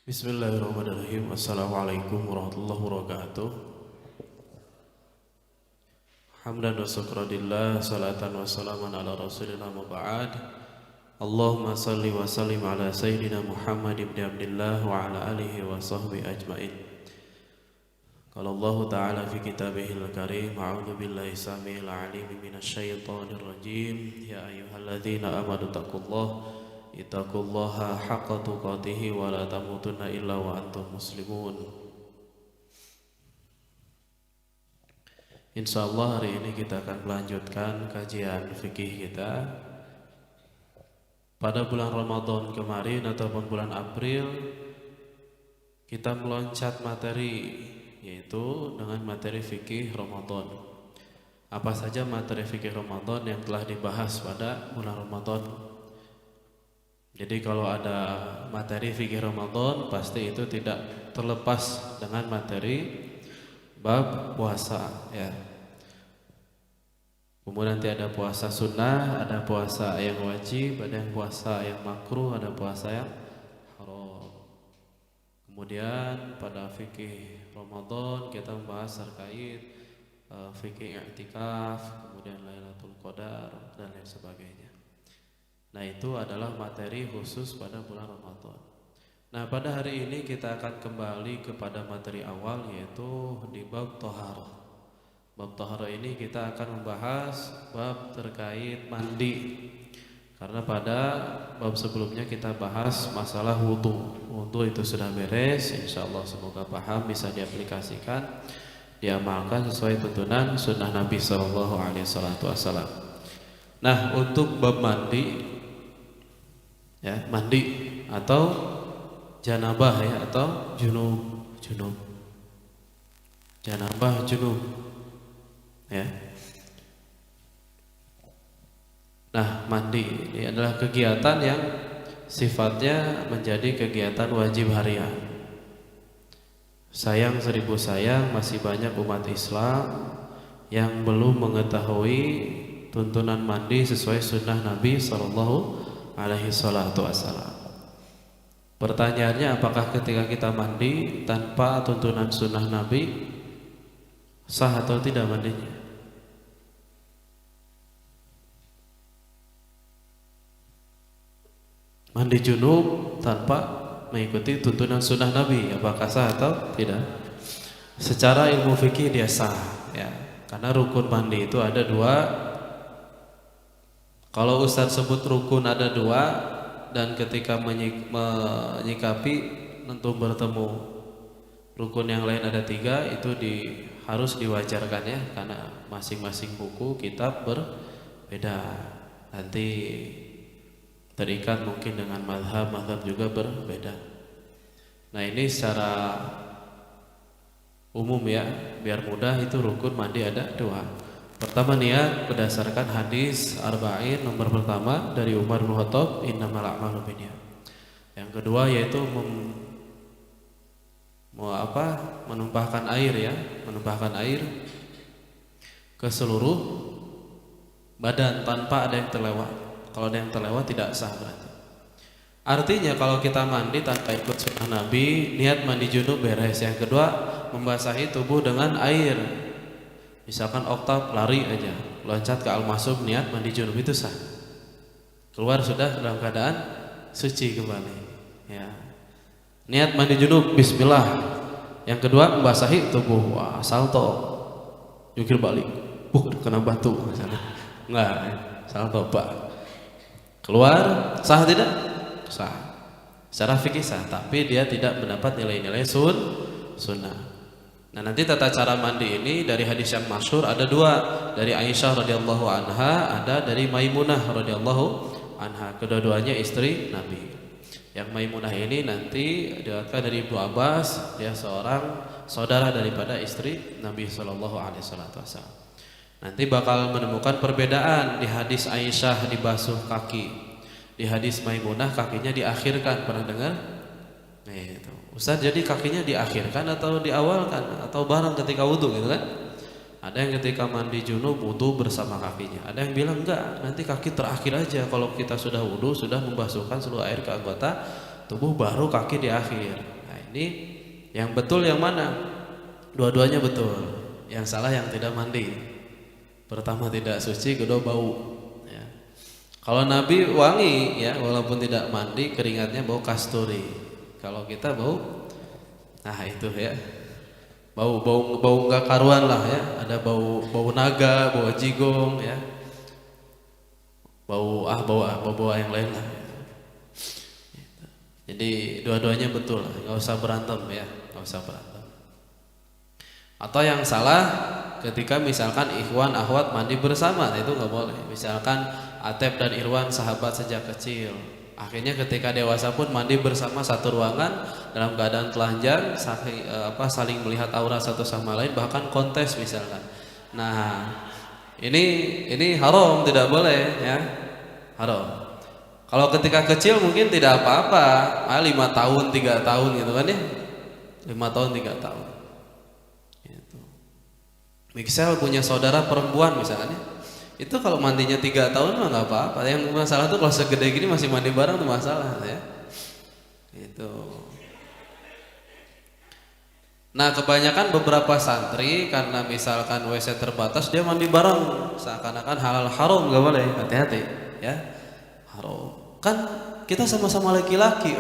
Bismillahirrahmanirrahim. Assalamualaikum warahmatullahi wabarakatuh. Hamdan wa syukranillah, salatan wa salaman ala rasulillah ma ba'd. Allahumma salli wa sallim ala sayyidina Muhammad ibn Abdillah wa ala alihi wa sahbihi ajmain. Qala Allah ta'ala fi kitabihil karim, a'udzu billahi samil alim minasyaitonir rajim. Ya ayyuhalladzina amanu taqullaha ittaqullaha haqqa tuqatih wa la tamutunna illa wa antum muslimun. Insyaallah hari ini kita akan melanjutkan kajian fikih kita. Pada bulan Ramadan kemarin ataupun bulan April kita meloncat materi, yaitu dengan materi fikih Ramadan. Apa saja materi fikih Ramadan yang telah dibahas pada bulan Ramadan? Jadi kalau ada materi fikih Ramadan, pasti itu tidak terlepas dengan materi bab puasa, ya. Kemudian nanti ada puasa sunnah, ada puasa yang wajib, ada yang puasa yang makruh, ada puasa yang haram. Kemudian pada fikih Ramadan kita membahas terkait fikih i'tikaf, kemudian Lailatul Qadar dan lain sebagainya. Nah, itu adalah materi khusus pada bulan Ramadan. Nah, pada hari ini kita akan kembali kepada materi awal, yaitu di bab thaharah. Bab thaharah ini kita akan membahas bab terkait mandi. Karena pada bab sebelumnya kita bahas masalah wudu. Wudu itu sudah beres, insyaallah semoga paham, bisa diaplikasikan, diamalkan sesuai tuntunan sunnah Nabi sallallahu alaihi wasallam. Nah, untuk bab mandi, ya, mandi atau janabah, ya, atau junub, janabah, junub, ya. Nah, mandi ini adalah kegiatan yang sifatnya menjadi kegiatan wajib harian. Sayang seribu sayang, masih banyak umat Islam yang belum mengetahui tuntunan mandi sesuai sunnah Nabi sallallahu alaihi salatu wassalam. Pertanyaannya, apakah ketika kita mandi tanpa tuntunan sunnah Nabi sah atau tidak mandinya? Mandi junub tanpa mengikuti tuntunan sunnah Nabi, apakah sah atau tidak? Secara ilmu fikih dia sah, ya, karena rukun mandi itu ada dua. Kalau Ustaz sebut rukun ada dua, dan ketika menyikapi tentu bertemu rukun yang lain ada tiga, itu harus diwajarkan, ya, karena masing-masing buku kitab berbeda, nanti terikat mungkin dengan mazhab juga berbeda. Nah, ini secara umum, ya, biar mudah, itu rukun mandi ada dua. Pertama, niat berdasarkan hadis arba'in nomor pertama dari Umar bin Khattab, innamal a'malu binniyat. Yang kedua yaitu menumpahkan air, ya, menumpahkan air ke seluruh badan tanpa ada yang terlewat. Kalau ada yang terlewat tidak sah berarti. Artinya kalau kita mandi tanpa ikut sunnah Nabi, niat mandi junub beres. Yang kedua, membasahi tubuh dengan air. Misalkan oktav lari aja, loncat ke al-masuk, niat mandi junub, itu sah. Keluar sudah dalam keadaan suci kembali, ya. Niat mandi junub, bismillah. Yang kedua, membasahi tubuh, wah, salto, jungkir balik, kena batu misalnya. Enggak, salto, Pak. Keluar, sah tidak? Sah. Secara fikih sah, tapi dia tidak mendapat nilai-nilai sunnah. Nah, nanti tata cara mandi ini dari hadis yang masyhur ada dua, dari Aisyah radhiyallahu anha, ada dari Maimunah radhiyallahu anha. Kedua-duanya istri Nabi. Yang Maimunah ini nanti diriwayatkan dari Ibnu Abbas, dia seorang saudara daripada istri Nabi sallallahu alaihi wasallam. Nanti bakal menemukan perbedaan di hadis Aisyah dibasuh kaki, di hadis Maimunah kakinya diakhirkan. Pernah dengar? Nah, itu. Ustaz, jadi kakinya diakhirkan atau diawalkan atau bareng ketika wudu, gitu kan? Ada yang ketika mandi junub wudu bersama kakinya. Ada yang bilang enggak, nanti kaki terakhir aja. Kalau kita sudah wudu, sudah membasuhkan seluruh air ke anggota tubuh, baru kaki di akhir. ini yang betul yang mana? Dua-duanya betul. Yang salah yang tidak mandi. Pertama tidak suci, kedua bau. Ya. Kalau Nabi wangi, ya walaupun tidak mandi, keringatnya bau kasturi. Kalau kita bau, nah itu ya, bau nggak karuan lah ya. Ada bau naga, bau jigong, ya, bau yang lain lah. Jadi dua-duanya betul, nggak usah berantem ya, nggak usah berantem. Atau yang salah ketika misalkan ikhwan akhwat mandi bersama, itu nggak boleh. Misalkan Atep dan Irwan sahabat sejak kecil, akhirnya ketika dewasa pun mandi bersama satu ruangan dalam keadaan telanjang, saling melihat aurat satu sama lain, bahkan kontes misalkan. Nah, ini haram, tidak boleh ya, haram. Kalau ketika kecil mungkin tidak apa-apa, 5 tahun, 3 tahun gitu kan ya, 5 tahun, 3 tahun. Gitu. Misal punya saudara perempuan misalnya, itu kalau mandinya 3 tahun mah nggak apa-apa. Yang masalah tuh kalau segede gini masih mandi bareng tuh masalah ya. Itu. Nah kebanyakan beberapa santri karena misalkan WC terbatas dia mandi bareng, seakan-akan halal haram, nggak boleh, hati-hati ya, haram. Kan kita sama-sama laki-laki,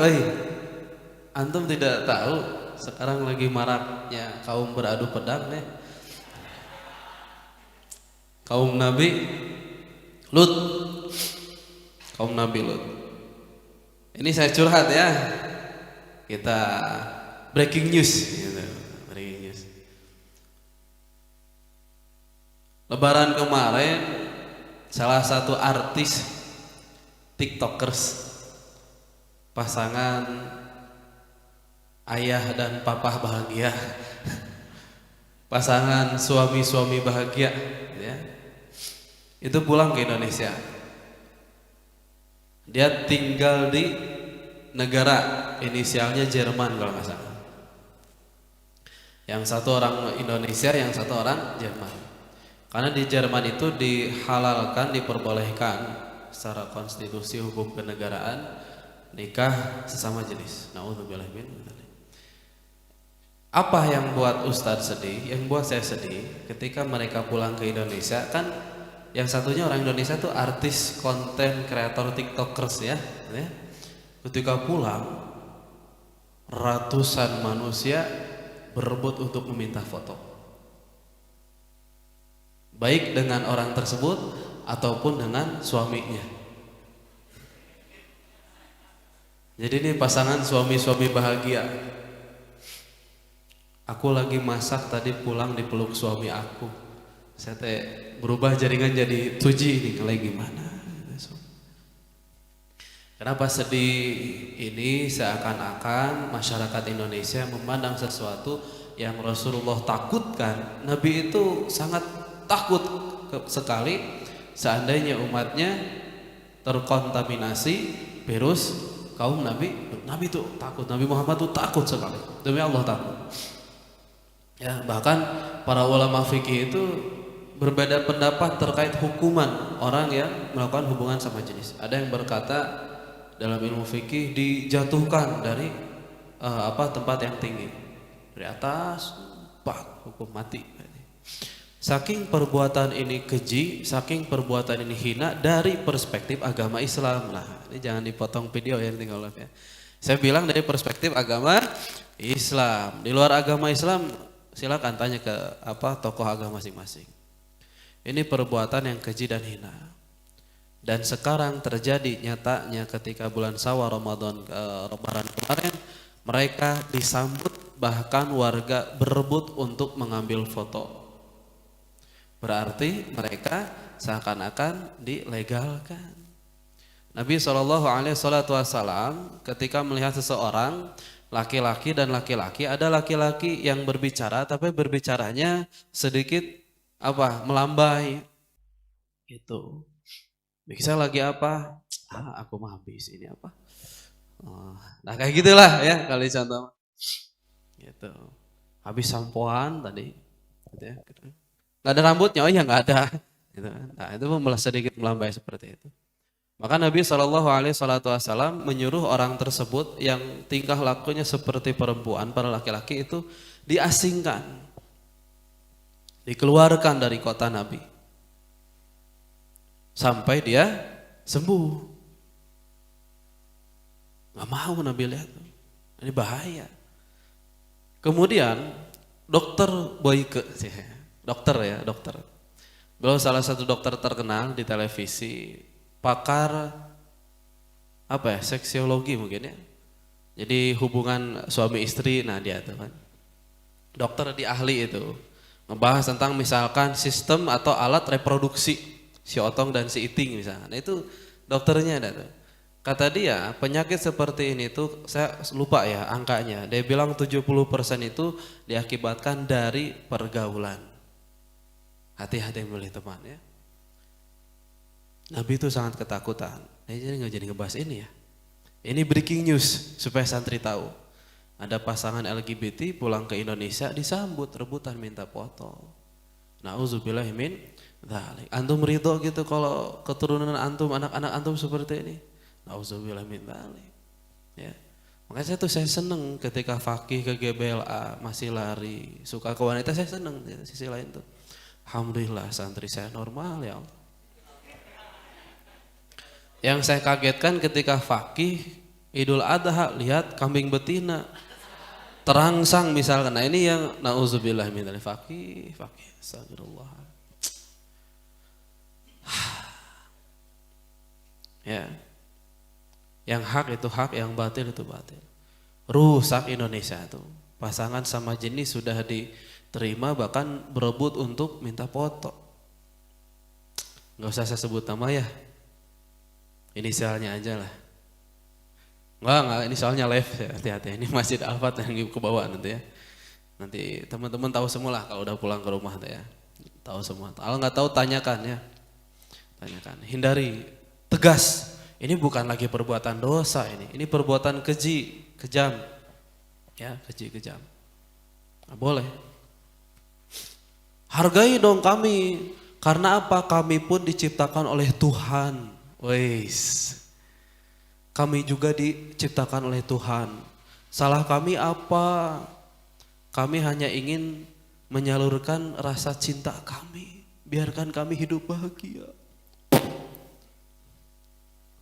antum tidak tahu sekarang lagi maraknya kaum beradu pedang nih. Kaum Nabi Lut. Kaum Nabi Lut. Ini saya curhat ya. Kita breaking news gitu. Breaking news. Lebaran kemarin salah satu artis TikTokers, pasangan ayah dan papa bahagia, pasangan suami-suami bahagia ya, itu pulang ke Indonesia. Dia tinggal di negara inisialnya Jerman kalau nggak salah. Yang satu orang Indonesia, yang satu orang Jerman. Karena di Jerman itu dihalalkan, diperbolehkan secara konstitusi hukum kenegaraan nikah sesama jenis. Nauzubillah min dzalik. Apa yang buat Ustadz sedih, yang buat saya sedih ketika mereka pulang ke Indonesia, kan yang satunya orang Indonesia tuh artis, konten kreator, TikTokers ya. Ketika pulang ratusan manusia berebut untuk meminta foto, baik dengan orang tersebut ataupun dengan suaminya. Jadi ini pasangan suami-suami bahagia. Aku lagi masak tadi pulang dipeluk suami aku. Saya berubah jaringan jadi 2G ini, lagi gimana? Kenapa sedih ini? Seakan-akan masyarakat Indonesia memandang sesuatu yang Rasulullah takutkan. Nabi itu sangat takut sekali seandainya umatnya terkontaminasi virus kaum Nabi itu takut, Nabi Muhammad itu takut sekali, demi Allah takut. Ya, bahkan para ulama fikih itu berbeda pendapat terkait hukuman orang yang melakukan hubungan sama jenis. Ada yang berkata dalam ilmu fikih dijatuhkan dari tempat yang tinggi, dari atas, hukum mati. Saking perbuatan ini keji, saking perbuatan ini hina dari perspektif agama Islam. Nah, ini jangan dipotong video ya, tinggal live ya. Saya bilang dari perspektif agama Islam. Di luar agama Islam silakan tanya ke tokoh agama masing-masing. Ini perbuatan yang keji dan hina. Dan sekarang terjadi nyatanya ketika bulan Syawal Ramadan Lebaran kemarin, mereka disambut bahkan warga berebut untuk mengambil foto. Berarti mereka seakan-akan dilegalkan. Nabi SAW ketika melihat seseorang laki-laki dan laki-laki, ada laki-laki yang berbicara tapi berbicaranya sedikit melambai gitu. Bisa lagi apa? Aku mah habis ini apa? Nah kayak gitulah ya kali contoh. Gitu. Habis sampoan tadi gitu ya. Nggak ada rambutnya, oh iya nggak ada. Gitu. Nah itu sedikit melambai seperti itu. Maka Nabi SAW menyuruh orang tersebut yang tingkah lakunya seperti perempuan, para laki-laki itu diasingkan, dikeluarkan dari kota Nabi sampai dia sembuh. Gak mau Nabi lihat, ini bahaya. Kemudian dokter Boyke, dokter. Beliau salah satu dokter terkenal di televisi, pakar seksiologi mungkin ya. Jadi hubungan suami istri, nah dia tuh kan. Dokter di ahli itu ngebahas tentang misalkan sistem atau alat reproduksi si otong dan si iting misalnya. Nah itu dokternya ada tuh. Kata dia penyakit seperti ini tuh saya lupa ya angkanya. Dia bilang 70% itu diakibatkan dari pergaulan. Hati-hati yang boleh teman ya. Nabi itu sangat ketakutan. Jadi nggak jadi ngebahas ini ya. Ini breaking news supaya santri tahu. Ada pasangan LGBT pulang ke Indonesia disambut rebutan minta foto. Nauzubillah min dzalik. Antum ridho gitu kalau keturunan antum, anak-anak antum seperti ini? Nauzubillah min dzalik. Ya. Makanya saya seneng ketika Fakih ke GBLA masih lari, suka ke wanita, saya seneng di sisi lain tuh. Alhamdulillah santri saya normal ya Allah. Yang saya kagetkan ketika Fakih Idul Adha lihat kambing betina terangsang misalkan. Nah ini yang nauzubillah min dzalik. Fakih astagfirullah. Ya. Yang hak itu hak, yang batil itu batil. Rusak Indonesia tuh. Pasangan sama jenis sudah diterima bahkan berebut untuk minta foto. Nggak usah saya sebut nama ya. Inisialnya aja lah. Enggak, ini soalnya live ya, hati-hati. Ini Masjid Al-Fat yang ke bawah nanti ya. Nanti teman-teman tahu semua lah kalau udah pulang ke rumah tuh ya. Tahu semua. Kalau nggak tahu tanyakan ya. Tanyakan. Hindari. Tegas. Ini bukan lagi perbuatan dosa ini. Ini perbuatan keji, kejam. Ya, keji, kejam. Nggak boleh. Hargai dong kami. Karena apa? Kami pun diciptakan oleh Tuhan. Weis. Kami juga diciptakan oleh Tuhan. Salah kami apa? Kami hanya ingin menyalurkan rasa cinta kami. Biarkan kami hidup bahagia.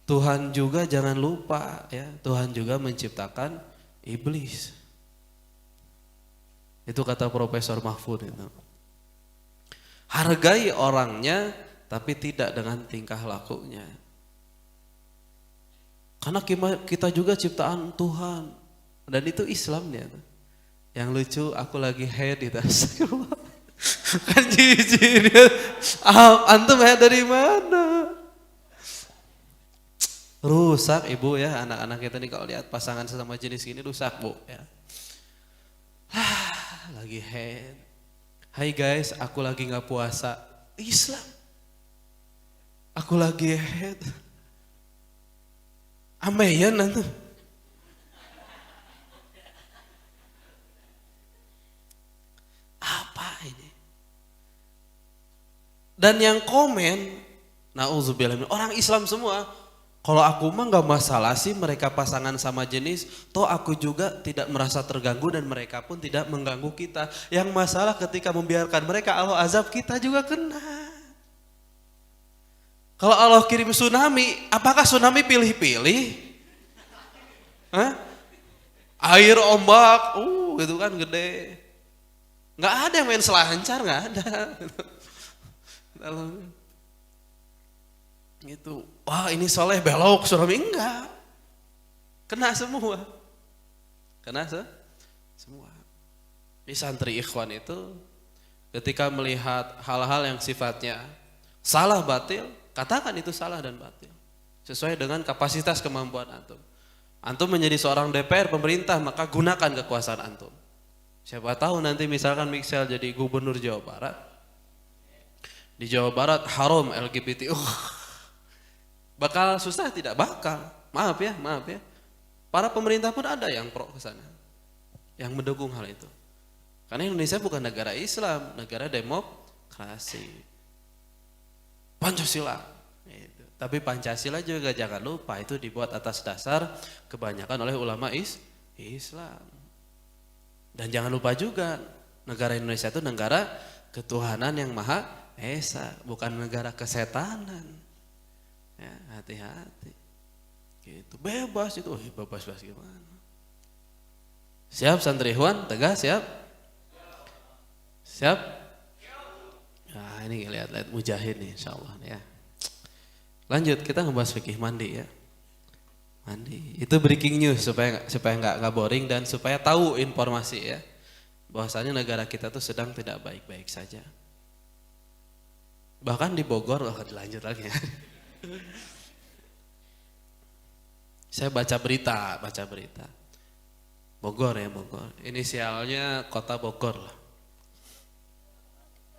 Tuhan juga jangan lupa ya, Tuhan juga menciptakan iblis. Itu kata Profesor Mahfud itu. Hargai orangnya tapi tidak dengan tingkah lakunya. Karena kita juga ciptaan Tuhan. Dan itu Islam dia. Yang lucu aku lagi head itu. Kan jijik dia. Antum head dari mana? Rusak ibu ya, anak-anak kita nih kalau lihat pasangan sesama jenis gini rusak bu ya. Lagi head. Hai guys, aku lagi nggak puasa. Islam. Aku lagi head. Ameyan nanti. Apa ini? Dan yang komen, nauzubillah, orang Islam semua. Kalau aku mah nggak masalah sih mereka pasangan sama jenis, toh aku juga tidak merasa terganggu dan mereka pun tidak mengganggu kita. Yang masalah ketika membiarkan mereka Allah azab kita juga kena. Kalau Allah kirim tsunami, apakah tsunami pilih-pilih? Hah? Air ombak, gitu kan gede. Nggak ada yang main selancar, nggak ada. Gitu. Wah ini soleh belok tsunami enggak. Kena semua. Kena semua. Di santri ikhwan itu ketika melihat hal-hal yang sifatnya salah batil, katakan itu salah dan batil. Sesuai dengan kapasitas kemampuan antum. Antum menjadi seorang DPR pemerintah, maka gunakan kekuasaan antum. Siapa tahu nanti misalkan Miksel jadi gubernur Jawa Barat. Di Jawa Barat haram LGBT. Bakal susah tidak? Bakal. Maaf ya. Para pemerintah pun ada yang pro ke sana. Yang mendukung hal itu. Karena Indonesia bukan negara Islam, negara demokrasi. Pancasila. Gitu. Tapi Pancasila juga jangan lupa itu dibuat atas dasar kebanyakan oleh ulama Islam. Dan jangan lupa juga negara Indonesia itu negara ketuhanan yang Maha Esa, bukan negara kesetanan. Ya, hati-hati. Gitu. Bebas itu, bebas gimana? Siap santriwan, tegas siap? Siap? Nah, ini lihat mujahid nih insyaallah ya. Lanjut kita ngebahas fikih mandi ya. Mandi. Itu breaking news supaya enggak boring dan supaya tahu informasi ya. Bahwasanya negara kita tuh sedang tidak baik-baik saja. Bahkan di Bogor, dilanjut lagi ya. Saya baca berita. Bogor. Inisialnya kota Bogor lah.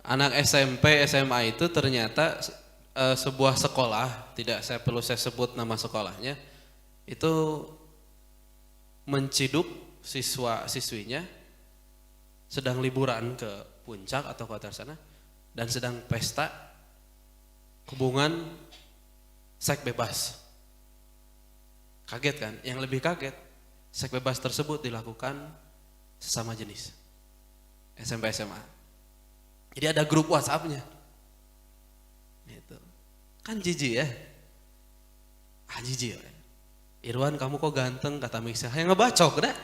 Anak SMP, SMA itu ternyata sebuah sekolah, saya perlu sebut nama sekolahnya, itu menciduk siswinya sedang liburan ke puncak atau kota sana dan sedang pesta hubungan seks bebas. Kaget kan? Yang lebih kaget, seks bebas tersebut dilakukan sesama jenis SMP SMA. Jadi ada grup WhatsApp-nya. Gitu. Kan jijik ya. Jijik ya. Irwan kamu kok ganteng kata Miksa. Yang ngebacok dah.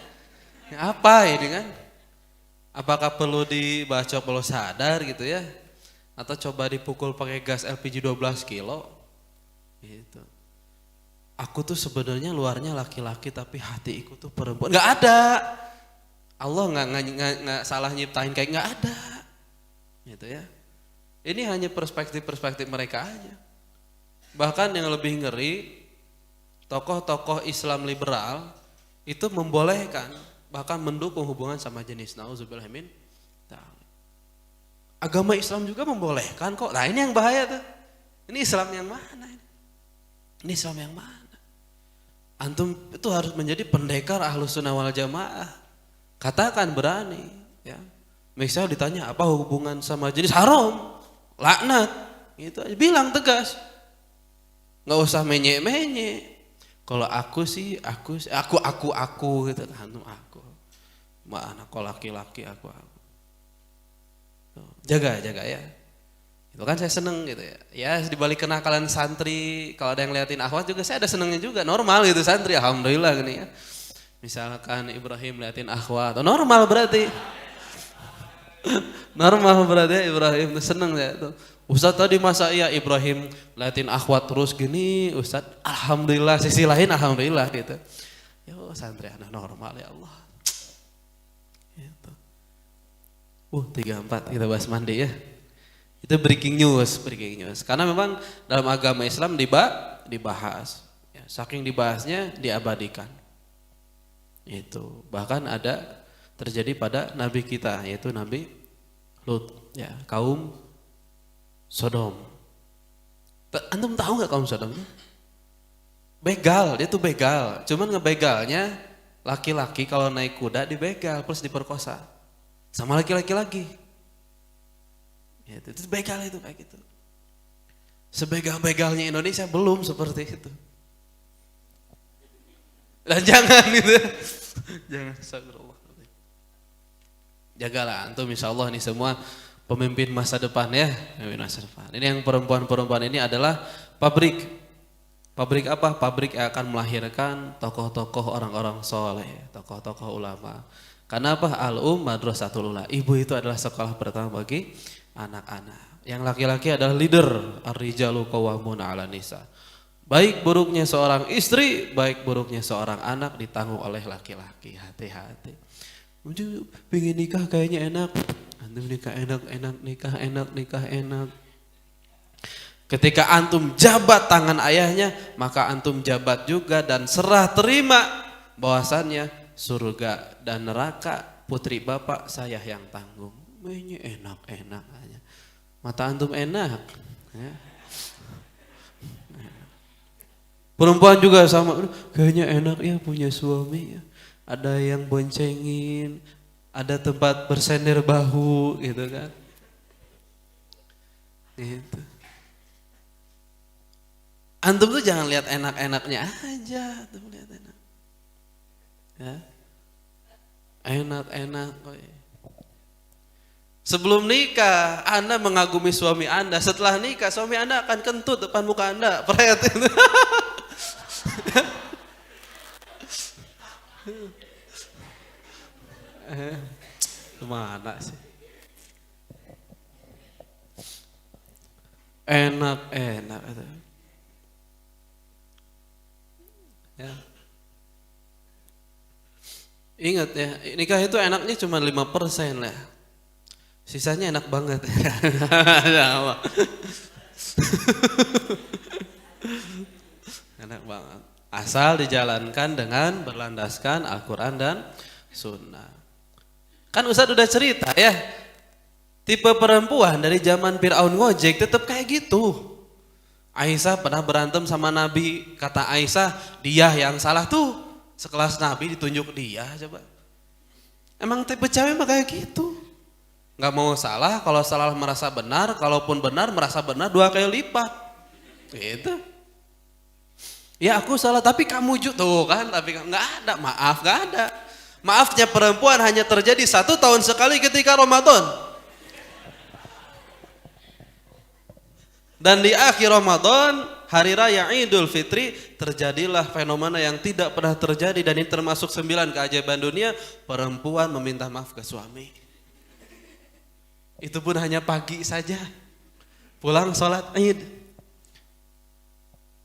Apa ini kan? Apakah perlu dibacok perlu sadar gitu ya? Atau coba dipukul pakai gas LPG 12 kilo? Gitu. Aku tuh sebenarnya luarnya laki-laki tapi hatiku tuh perempuan. Enggak ada. Allah enggak salah nyiptain kayak enggak ada. Gitu ya. Ini hanya perspektif mereka aja. Bahkan yang lebih ngeri, tokoh-tokoh Islam liberal itu membolehkan, bahkan mendukung hubungan sama jenis. Nauzubillah min dzalik. Agama Islam juga membolehkan kok. Nah ini yang bahaya tuh. Ini Islam yang mana ini? Ini Islam yang mana? Antum itu harus menjadi pendekar Ahlus Sunnah wal Jamaah. Katakan berani. Ya. Misal ditanya apa hubungan sama jenis, haram, laknat. Gitu aja. Bilang tegas. Nggak usah menye-menye. Kalau aku sih, aku gitu kan, aku. Mana kok laki-laki aku. Jaga ya. Itu kan saya seneng gitu ya. Ya dibalik kenakalan santri, kalau ada yang liatin akhwat juga saya ada senengnya juga. Normal gitu santri, alhamdulillah gini ya. Misalkan Ibrahim liatin akhwat, normal berarti. Normal berarti Ibrahim seneng ya tuh. Ustaz tadi masa iya Ibrahim liatin akhwat terus gini, Ustaz alhamdulillah, sisi lain alhamdulillah gitu. Yo santri anak normal ya Allah. Gitu. 34 kita bahas mandi ya. Itu breaking news. Karena memang dalam agama Islam dibahas. Ya, saking dibahasnya diabadikan. Itu bahkan ada terjadi pada nabi kita yaitu Nabi Lut ya, kaum Sodom. Antum tahu nggak kaum Sodom? Begal, dia tuh begal. Cuman ngebegalnya laki-laki kalau naik kuda dibegal plus diperkosa sama laki-laki lagi. Ya, itu begal itu kayak gitu. Sebegal-begalnya Indonesia belum seperti itu. Dan jangan gitu. Jangan astagfirullah. Jagalah antum insyaallah ini semua pemimpin masa depan ya, pemimpin masa depan. Ini yang perempuan-perempuan ini adalah pabrik. Pabrik apa? Pabrik yang akan melahirkan tokoh-tokoh orang-orang soleh, tokoh-tokoh ulama. Karena apa? Madrasatul ula. Ibu itu adalah sekolah pertama bagi anak-anak. Yang laki-laki adalah leader, ar-rijalu qawwamuna 'alan nisa. Baik buruknya seorang istri, baik buruknya seorang anak ditanggung oleh laki-laki. Hati-hati. Pengen nikah kayaknya enak. Antum nikah enak. Ketika antum jabat tangan ayahnya, maka antum jabat juga dan serah terima bahwasannya surga dan neraka putri bapak saya yang tanggung. Kayaknya enak aja. Mata antum enak. Ya. Perempuan juga sama. Kayaknya enak ya punya suami ya. Ada yang boncengin, ada tempat bersender bahu gitu kan. Gitu. Antum tuh jangan lihat enak-enaknya aja, tuh lihat enak. Ya. Enak-enak. Sebelum nikah, Anda mengagumi suami Anda. Setelah nikah, suami Anda akan kentut depan muka Anda. Pret. Mana sih? Enak-enak. Ya. Ingat ya, nikah itu enaknya cuma 5% lah. Sisanya enak banget. Enak banget. Asal dijalankan dengan berlandaskan Al-Quran dan Sunnah. Kan Ustadz udah cerita ya, tipe perempuan dari zaman Fir'aun ngojek tetap kayak gitu. Aisyah pernah berantem sama Nabi, kata Aisyah dia yang salah tuh, sekelas Nabi ditunjuk dia. Coba emang tipe cewek mah kayak gitu, nggak mau salah, kalau salah merasa benar, kalaupun benar merasa benar 2 kali lipat gitu. Ya aku salah tapi kamu juga tuh kan, tapi nggak ada maaf, nggak ada. Maafnya perempuan hanya terjadi 1 tahun sekali ketika Ramadan. Dan di akhir Ramadan, hari raya Idul Fitri, terjadilah fenomena yang tidak pernah terjadi dan ini termasuk 9 keajaiban dunia, perempuan meminta maaf ke suami. Itu pun hanya pagi saja. Pulang sholat Id.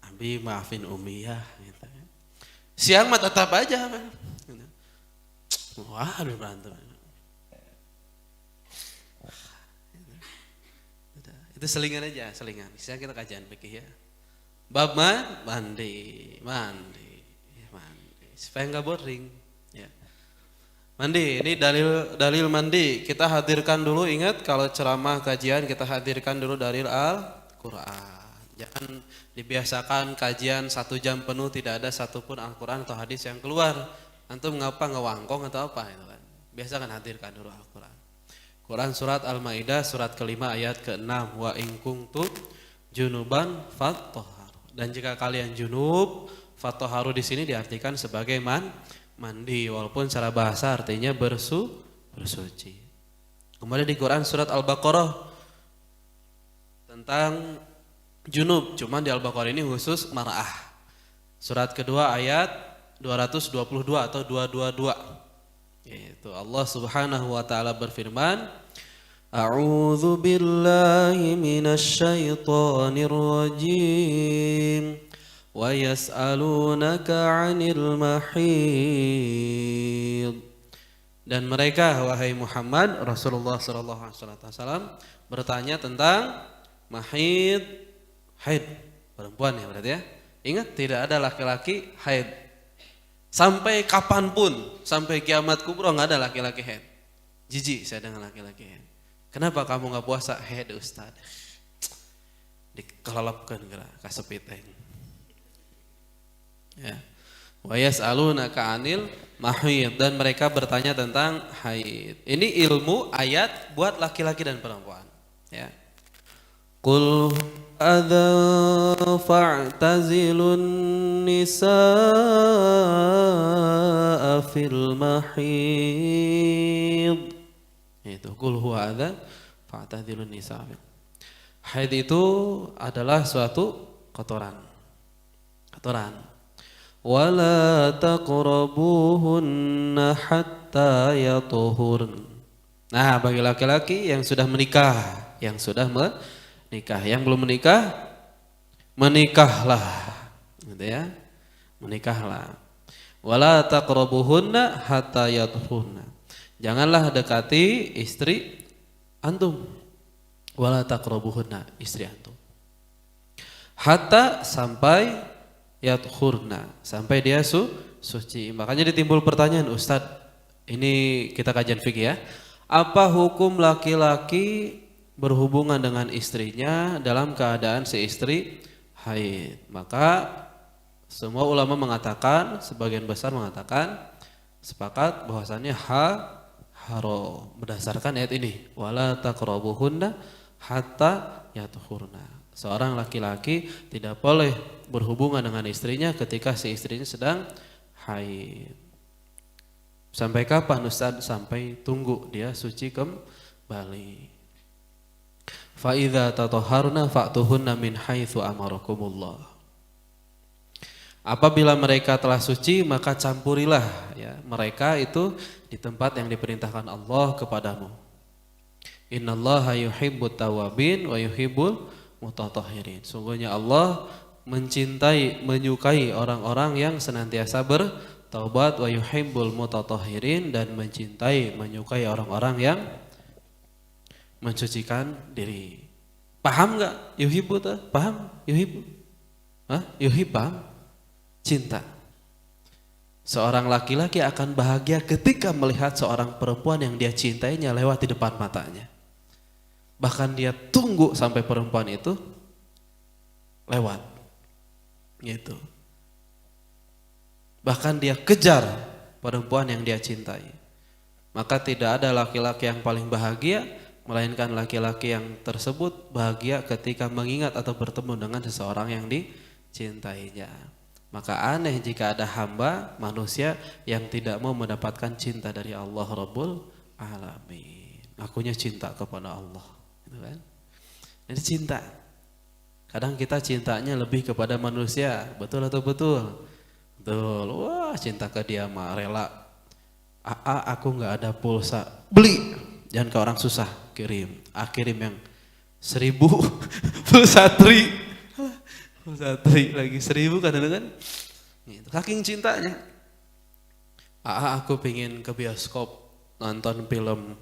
Abi maafin Umi ya. Siang mah tetap aja. Wah, aduh berantem. Itu selingan aja, selingan. Sekarang kita kajian fikih ya. Bab mandi, supaya nggak boring. Ya. Mandi, ini dalil mandi. Kita hadirkan dulu, ingat kalau ceramah kajian kita hadirkan dulu dalil Al-Quran. Jangan dibiasakan kajian 1 jam penuh tidak ada satupun Al-Quran atau hadis yang keluar. Antum ngapa ngewangkong atau apa itu kan? Biasakan hadirkan dulu Al-Quran. Quran surat Al-Maidah surat ke-5 ayat ke-6, wa in kuntum junuban fattahharu. Dan jika kalian junub, fattahharu di sini diartikan sebagai mandi, walaupun secara bahasa artinya bersuci. Kemudian di Quran surat Al-Baqarah tentang junub, cuman di Al-Baqarah ini khusus mar'ah. Surat kedua ayat 222 atau 222. Yaitu Allah Subhanahu wa taala berfirman, A'udzu billahi minasyaitonir rajim. Wa yas'alunaka 'anil mahid. Dan mereka wahai Muhammad Rasulullah sallallahu alaihi wasallam bertanya tentang mahid, haid, perempuan ya berarti ya. Ingat tidak ada laki-laki haid. Sampai kapanpun, sampai kiamat kubro nggak ada laki-laki haid. Jijik saya dengan laki-laki haid. Kenapa kamu nggak puasa? Haid Ustaz. Dikelelapkan gerak kasepiteng. Ya. Wa yas'alunaka 'anil mahid, dan mereka bertanya tentang haid. Ini ilmu ayat buat laki-laki dan perempuan. Ya. Qul adza fa'tazilun nisaa fil mahid. Itu qul huwa adza fa'tazilun nisaa. Haid itu adalah suatu kotoran. Wala taqrabuhunna hatta yatuhurn. Nah, bagi laki-laki yang sudah menikah, yang belum menikah, menikahlah, gitu ya, menikahlah. Wala taqrabuhunna hatta yatuhurna. Janganlah dekati istri antum. Wala taqrabuhunna, istri antum. Hatta sampai yatuhurna, sampai dia suci. Makanya ditimbul pertanyaan, Ustadz, ini kita kajian fikih ya. Apa hukum laki-laki berhubungan dengan istrinya dalam keadaan si istri haid? Maka semua ulama mengatakan, sebagian besar mengatakan sepakat bahwasannya haram berdasarkan ayat ini. Wala taqrabuhunna hatta yatuhurna. Seorang laki-laki tidak boleh berhubungan dengan istrinya ketika si istrinya sedang haid. Sampai kapan Ustaz? Sampai tunggu dia suci kembali. Fa idza tatahharna fa'tuhunna min haitsu amarakumullah. Apabila mereka telah suci, maka campurilah ya mereka itu di tempat yang diperintahkan Allah kepadamu. Innallaha yuhibbut tawwabin wa yuhibbul mutatahhirin. Sungguhnya Allah mencintai, menyukai orang-orang yang senantiasa bertaubat, wa yuhibbul mutatahhirin, dan mencintai, menyukai orang-orang yang mensucikan diri. Paham enggak? Yuhibbu tuh? Paham? Yuhibbu? Yuhib paham? Cinta. Seorang laki-laki akan bahagia ketika melihat seorang perempuan yang dia cintainya lewat di depan matanya. Bahkan dia tunggu sampai perempuan itu lewat. Gitu. Bahkan dia kejar perempuan yang dia cintai. Maka tidak ada laki-laki yang paling bahagia, melainkan laki-laki yang tersebut bahagia ketika mengingat atau bertemu dengan seseorang yang dicintainya. Maka aneh jika ada hamba manusia yang tidak mau mendapatkan cinta dari Allah Rabbul Alamin. Akunya cinta kepada Allah, gitu kan? Jadi cinta. Kadang kita cintanya lebih kepada manusia, betul atau betul? Betul. Wah, cinta ke dia mah rela. Aku nggak ada pulsa, beli. Jangan ke orang susah, kirim. Kirim yang 1000 pulsa tri. Pulsa tri lagi 1000 kadang-kadang. Gitu. Saking cintanya. Aku pengen ke bioskop nonton film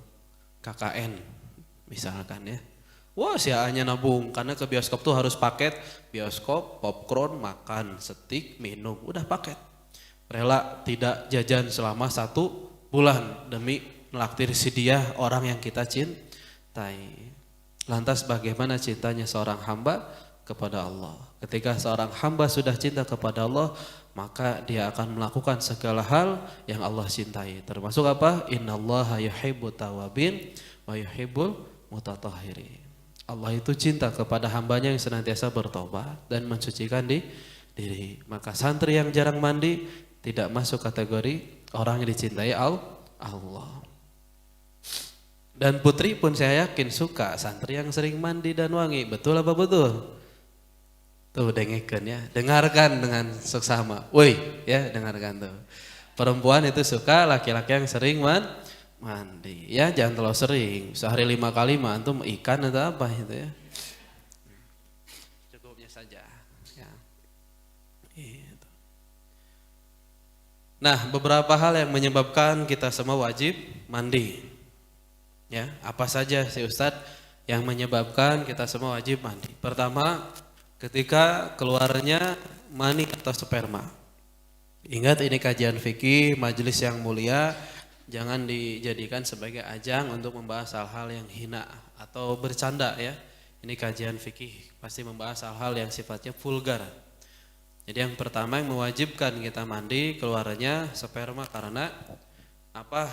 KKN misalkan ya. Wah, si A-nya nabung karena ke bioskop tuh harus paket bioskop, popcorn, makan, steak, minum, udah paket. Rela tidak jajan selama 1 bulan demi melaktir si dia orang yang kita cintai. Lantas bagaimana cintanya seorang hamba kepada Allah? Ketika seorang hamba sudah cinta kepada Allah, maka dia akan melakukan segala hal yang Allah cintai. Termasuk apa? Innallaha yuhibbut tawwabin wa yuhibbul mutatahhirin. Allah itu cinta kepada hambanya yang senantiasa bertobat dan mensucikan diri. Maka santri yang jarang mandi tidak masuk kategori orang yang dicintai Allah. Dan putri pun saya yakin suka santri yang sering mandi dan wangi. Betul apa betul? Tuh dengekeun ya, dengarkan dengan seksama. Woi, ya dengarkan tuh. Perempuan itu suka laki-laki yang sering mandi. Ya jangan terlalu sering. Sehari 5 kali mah antum ikan atau apa itu ya. Cukupnya saja. Ya. Gitu. Nah, beberapa hal yang menyebabkan kita semua wajib mandi. Ya, apa saja sih Ustadz yang menyebabkan kita semua wajib mandi? Pertama, ketika keluarnya mani atau sperma. Ingat ini kajian fikih, majelis yang mulia, jangan dijadikan sebagai ajang untuk membahas hal-hal yang hina atau bercanda ya. Ini kajian fikih, pasti membahas hal-hal yang sifatnya vulgar. Jadi yang pertama yang mewajibkan kita mandi keluarnya sperma karena apa?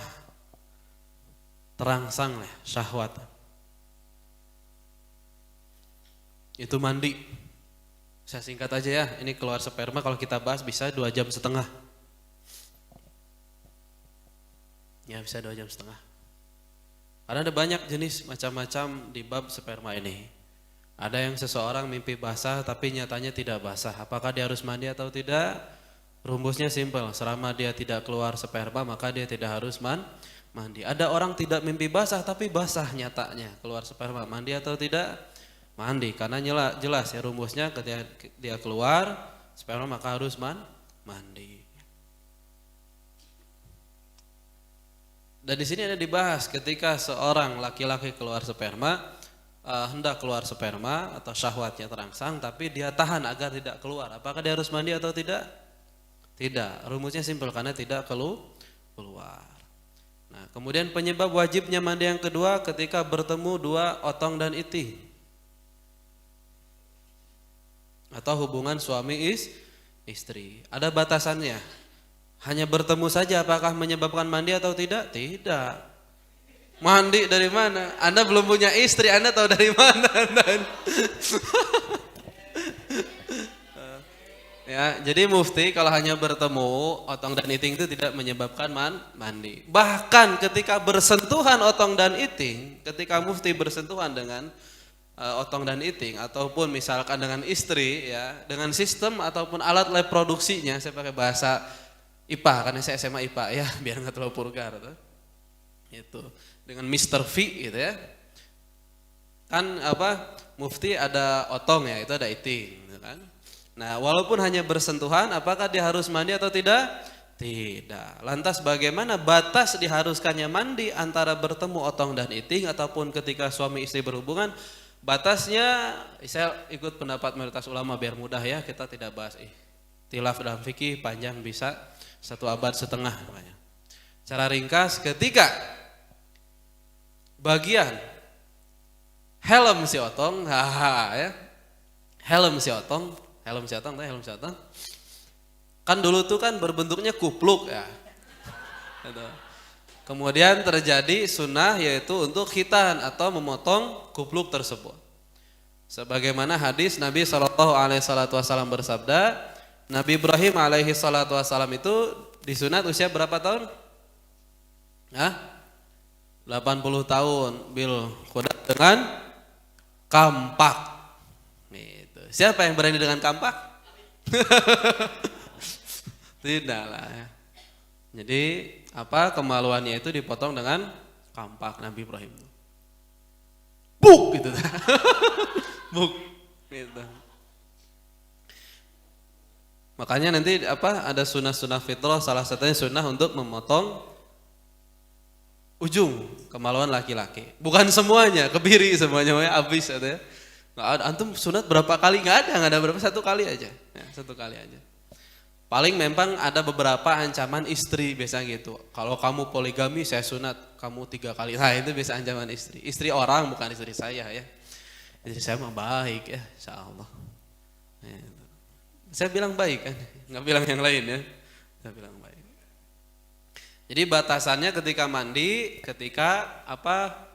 Terangsang ya, syahwat. Itu mandi. Saya singkat aja ya, ini keluar sperma kalau kita bahas bisa 2,5 jam. Ya bisa 2,5 jam. Karena ada banyak jenis macam-macam di bab sperma ini. Ada yang seseorang mimpi basah tapi nyatanya tidak basah. Apakah dia harus mandi atau tidak? Rumusnya simpel, selama dia tidak keluar sperma maka dia tidak harus mandi. Ada orang tidak mimpi basah tapi basah nyatanya, keluar sperma, mandi atau tidak? Mandi, karena jelas ya rumusnya ketika dia keluar sperma maka harus mandi. Dan di sini ada dibahas ketika seorang laki-laki keluar sperma, hendak keluar sperma atau syahwatnya terangsang tapi dia tahan agar tidak keluar. Apakah dia harus mandi atau tidak? Tidak, rumusnya simpel karena tidak keluar. Nah, kemudian penyebab wajibnya mandi yang kedua ketika bertemu 2 otong dan itih. Atau hubungan suami istri. Ada batasannya. Hanya bertemu saja apakah menyebabkan mandi atau tidak? Tidak. Mandi dari mana? Anda belum punya istri, Anda tahu dari mana? Ya, jadi mufti kalau hanya bertemu otong dan iting itu tidak menyebabkan mandi. Bahkan ketika bersentuhan otong dan iting, ketika mufti bersentuhan dengan otong dan iting ataupun misalkan dengan istri ya, dengan sistem ataupun alat reproduksinya, saya pakai bahasa IPA karena saya SMA IPA ya, biar nggak terlalu vulgar tuh. Itu dengan Mr. V gitu ya. Kan apa? Mufti ada otong ya, itu ada iting gitu kan. Nah, walaupun hanya bersentuhan, apakah dia harus mandi atau tidak? Tidak. Lantas bagaimana batas diharuskannya mandi antara bertemu otong dan iting ataupun ketika suami istri berhubungan? Batasnya, saya ikut pendapat mayoritas ulama biar mudah ya, kita tidak bahas ikhtilaf dalam fikih panjang bisa 1,5 abad namanya. Cara ringkas, ketika bagian helm si otong, ya, helm si otong, kan dulu tuh kan berbentuknya kupluk ya. Kemudian terjadi sunnah yaitu untuk khitan atau memotong kupluk tersebut. Sebagaimana hadis Nabi SAW bersabda, Nabi Ibrahim SAW itu disunat usia berapa tahun? 80 tahun bil khudat dengan kampak. Gitu. Siapa yang berani dengan kampak? Tidaklah ya. Jadi apa kemaluannya itu dipotong dengan kampak Nabi Ibrahim. Buk gitu. Buk gitu. Makanya nanti apa ada sunnah-sunnah fitrah, salah satunya sunnah untuk memotong ujung kemaluan laki-laki. Bukan semuanya, kebiri semuanya habis gitu ya. Nggak ada, antum sunat berapa kali? Nggak ada berapa, 1 kali aja. Ya, 1 kali aja. Paling memang ada beberapa ancaman istri biasa gitu. Kalau kamu poligami saya sunat kamu 3 kali. Nah itu biasa ancaman istri. Istri orang bukan istri saya ya. Istri saya mah baik ya, insyaallah. Ya, saya bilang baik kan, nggak bilang yang lain ya. Saya bilang baik. Jadi batasannya ketika mandi, ketika apa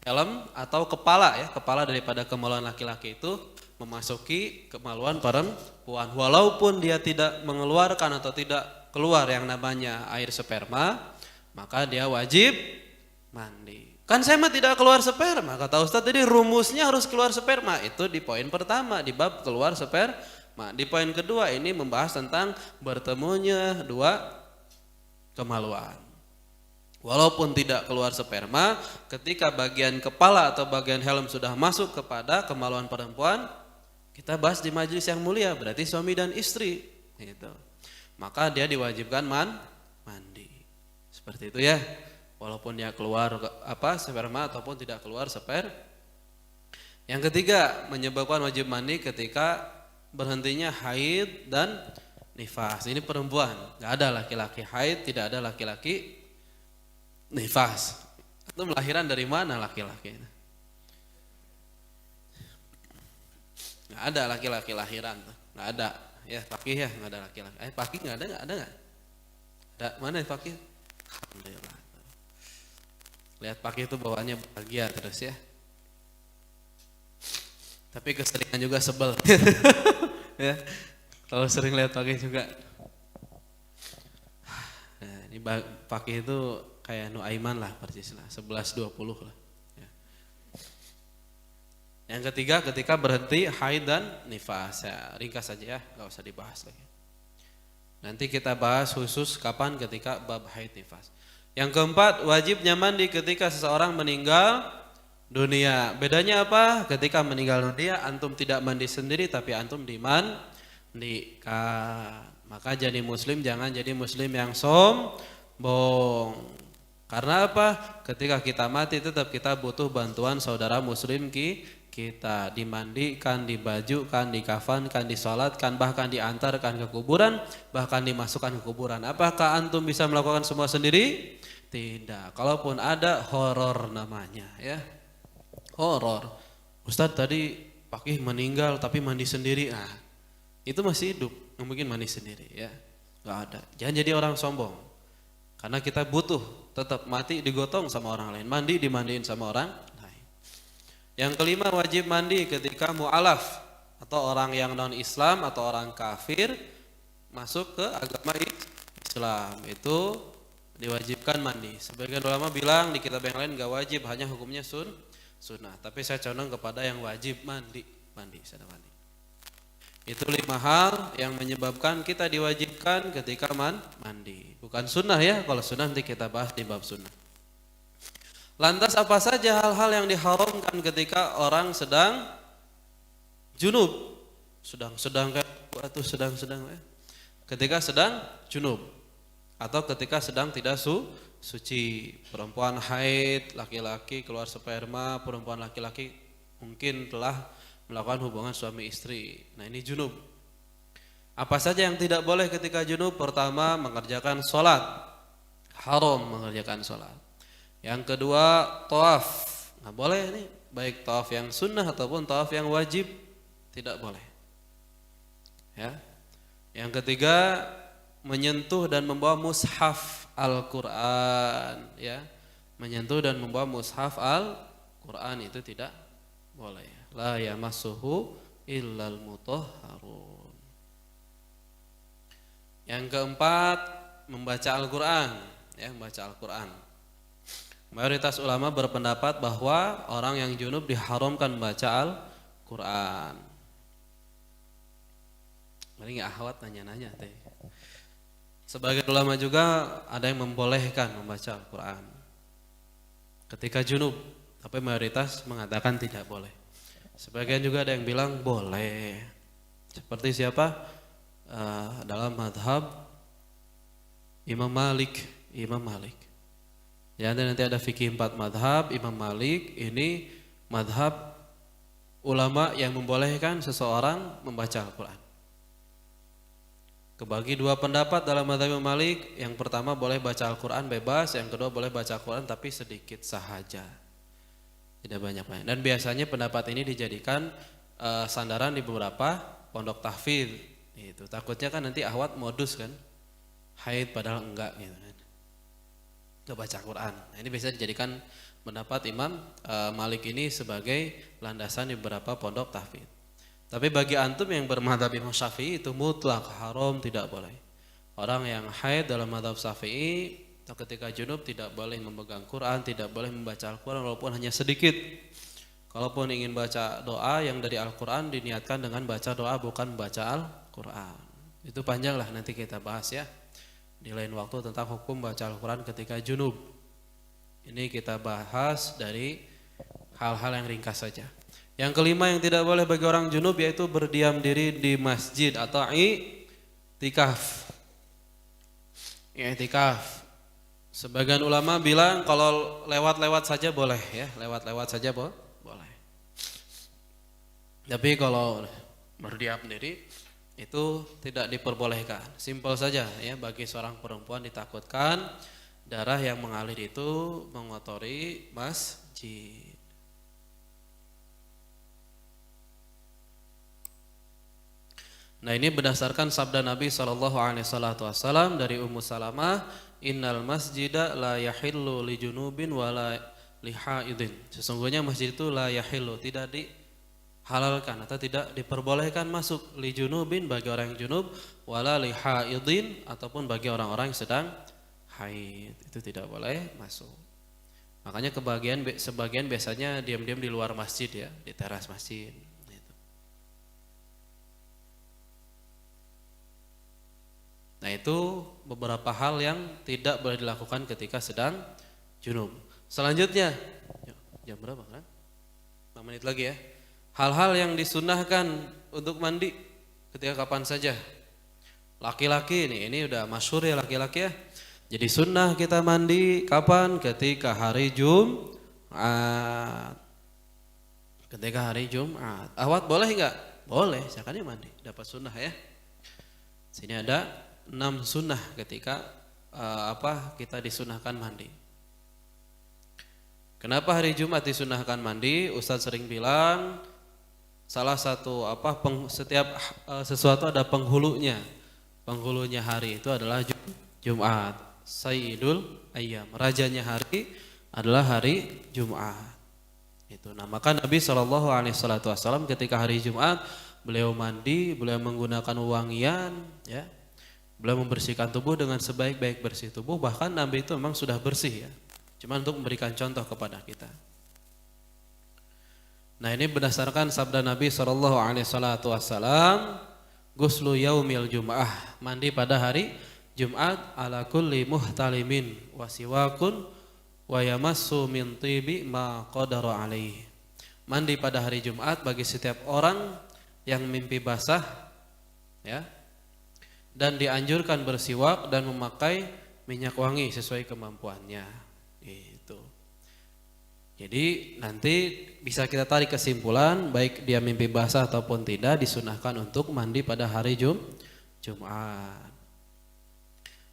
helm atau kepala ya, kepala daripada kemaluan laki-laki itu memasuki kemaluan perempuan. Walaupun dia tidak mengeluarkan atau tidak keluar yang namanya air sperma, maka dia wajib mandi. Kan saya mah tidak keluar sperma, kata Ustadz tadi rumusnya harus keluar sperma. Itu di poin pertama, di bab keluar sperma. Di poin kedua ini membahas tentang bertemunya dua kemaluan. Walaupun tidak keluar sperma, ketika bagian kepala atau bagian helm sudah masuk kepada kemaluan perempuan, kita bahas di majelis yang mulia, berarti suami dan istri, gitu. Maka dia diwajibkan mandi, seperti itu ya. Walaupun dia keluar apa sperma ataupun tidak keluar sperma. Yang ketiga menyebabkan wajib mandi ketika berhentinya haid dan nifas. Ini perempuan, nggak ada laki-laki haid, tidak ada laki-laki nifas. Itu melahiran dari mana laki-laki? Nggak ada laki-laki lahiran, nggak ada. Ya fakih ya, nggak ada laki-laki. Fakih nggak ada nggak? Ada mana fakih? Alhamdulillah. Lihat fakih itu bawaannya bahagia terus ya. Tapi keseringan juga sebel. Ya. Kalau sering lihat fakih juga. Nah, ini fakih itu kayak Nuaiman lah persis lah, 11-20 lah. Ya. Yang ketiga ketika berhenti haid dan nifas. Ya, ringkas saja ya, nggak usah dibahas lagi. Nanti kita bahas khusus kapan ketika bab haid nifas. Yang keempat wajibnya mandi ketika seseorang meninggal dunia. Bedanya apa? Ketika meninggal dunia antum tidak mandi sendiri tapi antum dimandikan. Maka jadi muslim jangan jadi muslim yang sombong. Karena apa? Ketika kita mati tetap kita butuh bantuan saudara muslim kita, dimandikan, dibajukan, dikafankan, disolatkan, bahkan diantarkan ke kuburan, bahkan dimasukkan ke kuburan. Apakah antum bisa melakukan semua sendiri? Tidak. Kalaupun ada, horor namanya ya. Horor. Ustadz tadi Pakih meninggal tapi mandi sendiri. Nah, itu masih hidup, yang mungkin mandi sendiri ya. Gak ada. Jangan jadi orang sombong. Karena kita butuh tetap mati digotong sama orang lain, mandi dimandiin sama orang lain. Yang kelima, wajib mandi ketika mu'alaf atau orang yang non Islam atau orang kafir masuk ke agama Islam, itu diwajibkan mandi. Sebagian ulama bilang di kitab yang lain gak wajib, hanya hukumnya sunnah. Tapi saya condong kepada yang wajib mandi, sudah mandi. Itu 5 hal yang menyebabkan kita diwajibkan ketika mandi. Bukan sunnah ya, kalau sunnah nanti kita bahas di bab sunnah. Lantas apa saja hal-hal yang diharamkan ketika orang sedang junub? Sedang ya. Ketika sedang junub atau ketika sedang tidak suci. Perempuan haid, laki-laki keluar sperma, perempuan laki-laki mungkin telah melakukan hubungan suami istri. Nah, ini junub. Apa saja yang tidak boleh ketika junub? Pertama, mengerjakan sholat. Haram mengerjakan sholat. Yang kedua, tawaf. Nggak boleh ini, baik tawaf yang sunnah ataupun tawaf yang wajib, tidak boleh. Ya. Yang ketiga, menyentuh dan membawa mushaf Al-Quran. Ya. Menyentuh dan membawa mushaf Al-Quran itu tidak boleh. La yamassuhu illal mutahharun. Yang keempat, membaca Al-Quran, ya, membaca Al-Quran. Mayoritas ulama berpendapat bahwa orang yang junub diharamkan membaca Al-Quran. Mari nggak ahwat nanya-nanya teh. Sebagian ulama juga ada yang membolehkan membaca Al-Quran ketika junub, tapi mayoritas mengatakan tidak boleh. Sebagian juga ada yang bilang boleh. Seperti siapa? Dalam madhab Imam Malik. Ya, nanti ada fikih 4 madhab. Imam Malik ini madhab ulama yang membolehkan seseorang membaca Al-Quran. Kebagi 2 pendapat dalam madhab Imam Malik. Yang pertama boleh baca Al-Quran bebas. Yang kedua boleh baca Al-Quran tapi sedikit sahaja, tidak banyak-banyak. Dan biasanya pendapat ini dijadikan sandaran di beberapa pondok tahfidz. Itu takutnya kan nanti ahwat modus kan, haid padahal enggak gitu kan, enggak baca Quran. Nah, ini biasa dijadikan pendapat Imam Malik ini sebagai landasan di beberapa pondok tahfidz. Tapi bagi antum yang bermadhab Imam Syafi'i itu mutlak haram, tidak boleh. Orang yang haid dalam madhab Syafi'i atau ketika junub tidak boleh memegang Quran, tidak boleh membaca Al-Quran walaupun hanya sedikit. Kalaupun ingin baca doa yang dari Al-Quran, diniatkan dengan baca doa bukan membaca Al-Quran. Itu panjang lah, nanti kita bahas ya di lain waktu tentang hukum baca Al-Quran ketika junub. Ini kita bahas dari hal-hal yang ringkas saja. Yang kelima yang tidak boleh bagi orang junub yaitu berdiam diri di masjid atau i'tikaf. I'tikaf. Sebagian ulama bilang kalau lewat-lewat saja boleh ya, lewat-lewat saja boleh. Tapi kalau berdiam diri itu tidak diperbolehkan. Simpel saja ya, bagi seorang perempuan ditakutkan darah yang mengalir itu mengotori masjid. Nah, ini berdasarkan sabda Nabi SAW dari Ummu Salamah, innal masjida la yahillu li junubin wala li haidin. Sesungguhnya masjid itu la yahillu, tidak dihalalkan atau tidak diperbolehkan masuk, li junubin bagi orang yang junub, wala li haidin ataupun bagi orang-orang yang sedang haid, itu tidak boleh masuk. Makanya sebagian biasanya diam-diam di luar masjid ya, di teras masjid. Nah, itu beberapa hal yang tidak boleh dilakukan ketika sedang junub. Selanjutnya, jam berapa kan? 5 menit lagi ya. Hal-hal yang disunahkan untuk mandi ketika kapan saja. Laki-laki ini udah masyhur ya laki-laki ya. Jadi sunnah kita mandi kapan? Ketika hari Jumat. Ketika hari Jumat. Ahwat boleh enggak? Boleh, silakan mandi. Dapat sunnah ya. Sini ada 6 sunnah ketika kita disunahkan mandi. Kenapa hari Jumat disunahkan mandi? Ustadz sering bilang salah satu setiap sesuatu ada penghulunya. Penghulunya hari itu adalah Jumat. Sayyidul Ayyam. Rajanya hari adalah hari Jumat. Itu. Nah, maka Nabi SAW ketika hari Jumat beliau mandi, beliau menggunakan wangian, ya. Beliau membersihkan tubuh dengan sebaik-baik bersih tubuh. Bahkan Nabi itu memang sudah bersih, ya. Cuma untuk memberikan contoh kepada kita. Nah, ini berdasarkan sabda Nabi SAW, Ghuslu yaumil Jum'ah, mandi pada hari Jumat, ala kulli muhtalimin wasiwakun wa yamassu min tibi ma qadara alaih. Mandi pada hari Jumat bagi setiap orang yang mimpi basah, ya. Dan dianjurkan bersiwak dan memakai minyak wangi sesuai kemampuannya. Itu. Jadi nanti bisa kita tarik kesimpulan baik dia mimpi basah ataupun tidak disunahkan untuk mandi pada hari Jumat.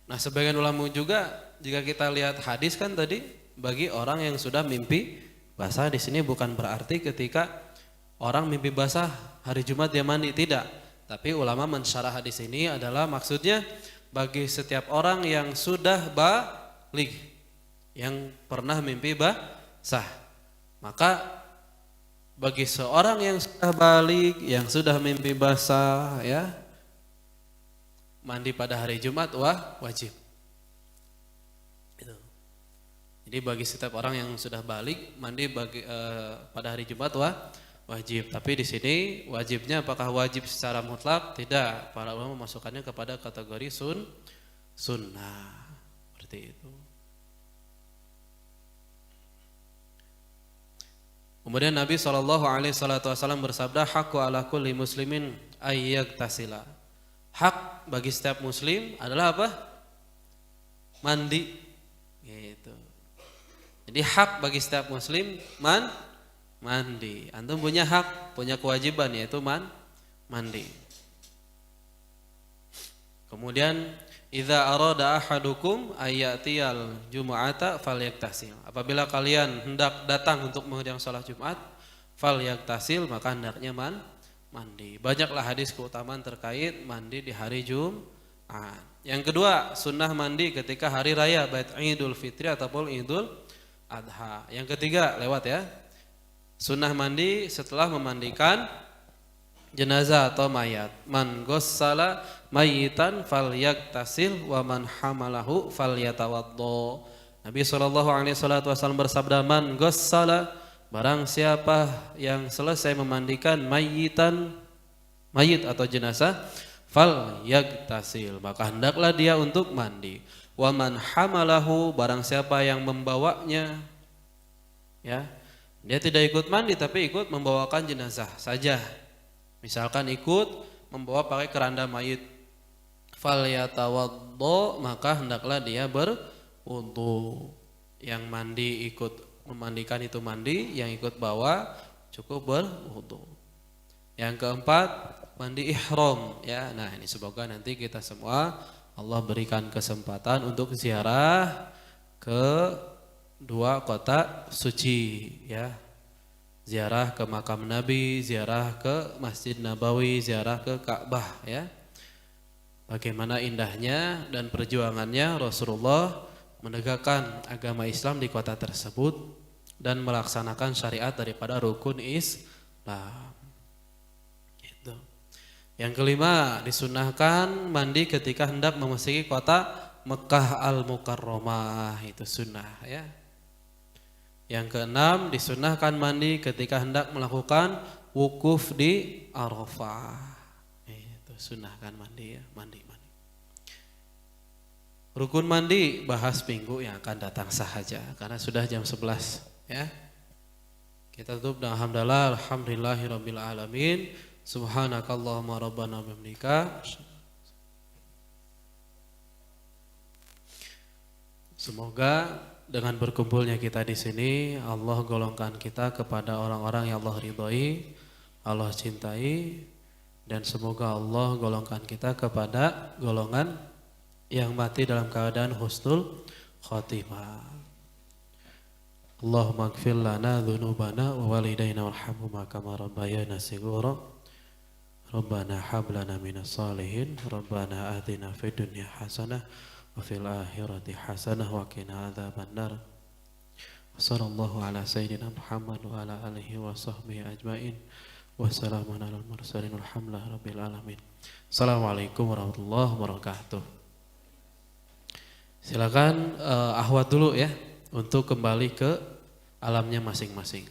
Nah, sebagian ulama juga jika kita lihat hadis kan tadi bagi orang yang sudah mimpi basah di sini bukan berarti ketika orang mimpi basah hari Jumat dia mandi, tidak. Tapi ulama mensyarah hadis ini adalah maksudnya bagi setiap orang yang sudah baligh, yang pernah mimpi basah. Maka bagi seorang yang sudah baligh, yang sudah mimpi basah, ya, mandi pada hari Jumat wajib. Itu. Jadi bagi setiap orang yang sudah baligh mandi pada hari Jumat wajib. Tapi di sini wajibnya apakah wajib secara mutlak? Tidak. Para ulama memasukkannya kepada kategori sunnah. Seperti itu. Kemudian Nabi SAW bersabda, haqqu ala kulli muslimin ayyagtasila. Hak bagi setiap muslim adalah apa? Mandi. Gitu. Jadi hak bagi setiap muslim mandi. Antum punya hak, punya kewajiban yaitu mandi. Kemudian idza arada ahadukum ayyatiyal jumu'ata falyaktasil. Apabila kalian hendak datang untuk menghadiri salat Jumat, falyaktasil, maka hendaknya mandi. Banyaklah hadis keutamaan terkait mandi di hari Jumat. Yang kedua, sunnah mandi ketika hari raya baik Idul Fitri ataupun Idul Adha. Yang ketiga, lewat ya. Sunnah mandi setelah memandikan jenazah atau mayat. Man ghassala mayitan falyaktasil wa man hamalahu falyatawaddo. Nabi SAW bersabda, man ghassala, barang siapa yang selesai memandikan mayit atau jenazah, falyaktasil, maka hendaklah dia untuk mandi. Wa man hamalahu, barang siapa yang membawanya, ya, dia tidak ikut mandi tapi ikut membawakan jenazah saja. Misalkan ikut membawa pakai keranda mayit, falyatawaddo, maka hendaklah dia berwudu. Yang mandi ikut memandikan itu mandi, yang ikut bawa cukup berwudu. Yang keempat, mandi ihram, ya. Nah, ini semoga nanti kita semua Allah berikan kesempatan untuk ziarah ke dua kota suci, ya. Ziarah ke makam Nabi, ziarah ke Masjid Nabawi, ziarah ke Ka'bah, ya. Bagaimana indahnya dan perjuangannya Rasulullah menegakkan agama Islam di kota tersebut dan melaksanakan syariat daripada rukun Islam. Itu. Yang kelima, disunahkan mandi ketika hendak memasuki kota Mekah Al-Mukarramah, itu sunnah, ya. Yang keenam, disunahkan mandi ketika hendak melakukan wukuf di Arafah. Itu sunahkan mandi, ya, mandi. Rukun mandi bahas minggu yang akan datang sahaja karena sudah jam 11, ya. Kita tutup dengan hamdalah, alhamdulillahirabbil alamin, subhanakallahumma rabbana bihamdika. Semoga dengan berkumpulnya kita di sini Allah golongkan kita kepada orang-orang yang Allah ridhoi, Allah cintai, dan semoga Allah golongkan kita kepada golongan yang mati dalam keadaan husnul khatimah. Allahumma ighfir lana dzunubana wa walidayna warhamhuma kama rabbayana shighara. Rabbana hab lana minas salihin, Rabbana atina fid dunya hasanah wa fil akhirati hasanah wa qina adzabannar. Wassallallahu ala sayyidina Muhammad wa ala alihi wa sahbihi ajmain. Wassalamun alal mursalin walhamdulillahi rabbil alamin. Assalamualaikum warahmatullahi wabarakatuh. Silakan ahwat dulu ya untuk kembali ke alamnya masing-masing.